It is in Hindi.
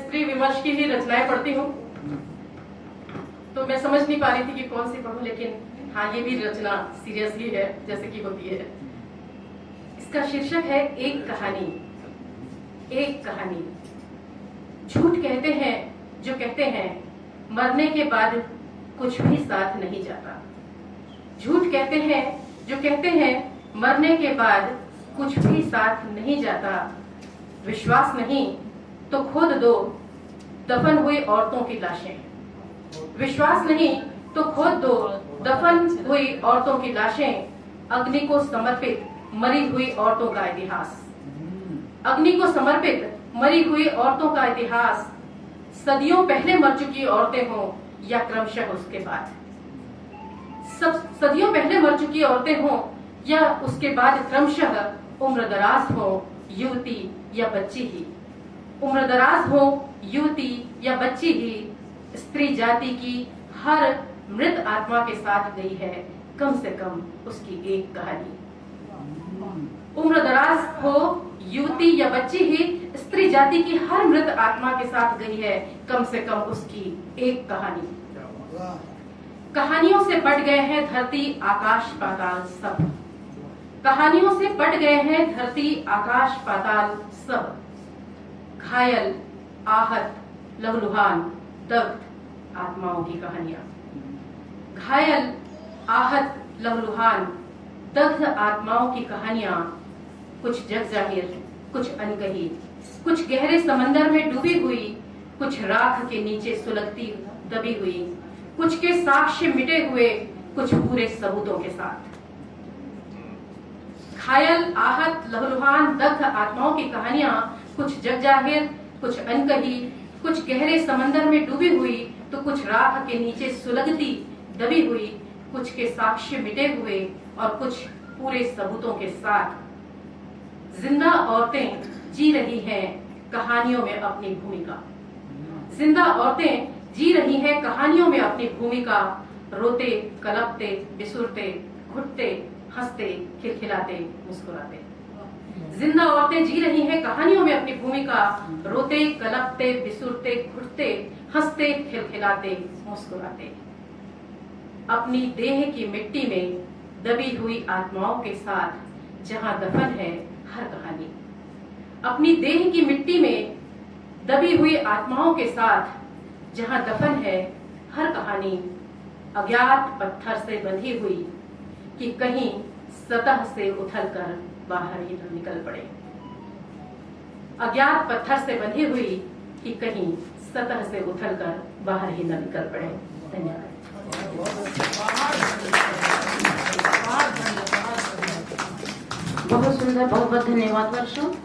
स्त्री विमर्श की ही रचनाएं पढ़ती हूँ, तो मैं समझ नहीं पा रही थी कि कौन सी पढ़ूं, लेकिन हाँ, ये भी रचना सीरियस ही है जैसे कि होती है। इसका शीर्षक है एक कहानी। एक कहानी। झूठ कहते हैं जो कहते हैं मरने के बाद कुछ भी साथ नहीं जाता। झूठ कहते हैं जो कहते हैं मरने के बाद कुछ भी साथ नहीं जाता। विश्वास नहीं तो खोद दो दफन हुई औरतों की लाशें। विश्वास नहीं तो खोद दो दफन हुई औरतों की लाशें। अग्नि को समर्पित मरी हुई औरतों का इतिहास। अग्नि को समर्पित मरी हुई औरतों का इतिहास। सदियों पहले मर चुकी औरतें हों या क्रमशः उसके बाद। सदियों पहले मर चुकी औरतें हों या उसके बाद क्रमशः उम्रदराज हो युवती या बच्ची ही। उम्रदराज हो युवती या बच्ची ही स्त्री जाति की हर मृत आत्मा के साथ गई है कम से कम उसकी एक कहानी। उम्रदराज हो युवती या बच्ची ही स्त्री जाति की हर मृत आत्मा के साथ गई है कम से कम उसकी एक कहानी। कहानियों से पट गए हैं धरती आकाश पाताल सब। कहानियों से पट गए हैं धरती आकाश पाताल सब। घायल आहत लहूलुहान दग्ध आत्माओं की कहानियां। घायल आहत लहूलुहान दग्ध आत्माओं की कहानियां, कुछ जग जाहिर कुछ अनकही, कुछ गहरे समंदर में डूबी हुई, कुछ राख के नीचे सुलगती दबी हुई, कुछ के साक्ष्य मिटे हुए, कुछ पूरे सबूतों के साथ। घायल आहत लहूलुहान दग्ध आत्माओं की कहानियां, कुछ जग जाहिर कुछ अनकही, कुछ गहरे समंदर में डूबी हुई तो कुछ राख के नीचे सुलगती दबी हुई, कुछ के साक्ष्य मिटे हुए और कुछ पूरे सबूतों के साथ। जिंदा औरतें जी रही हैं कहानियों में अपनी भूमिका। जिंदा औरतें जी रही हैं कहानियों में अपनी भूमिका। रोते कलपते बिसुरते घुटते हंसते खिलखिलाते मुस्कुराते। जिंदा औरतें जी रही हैं कहानियों में अपनी भूमिका। रोते कलपते बिसुरते घुटते हंसते खिलखिलाते मुस्कुराते। अपनी देह की मिट्टी में दबी हुई आत्माओं के साथ जहां दफन है हर कहानी। अपनी देह की मिट्टी में दबी हुई आत्माओं के साथ जहां दफन है हर कहानी। अज्ञात पत्थर से बंधी हुई कि कहीं सतह से उछलकर बाहर ही न निकल पड़े। अज्ञात पत्थर से बंधी हुई कि कहीं सतह से उछलकर बाहर ही न निकल पड़े। धन्यवाद। बहुत सुंदर, बहुत बहुत धन्यवाद वर्षा।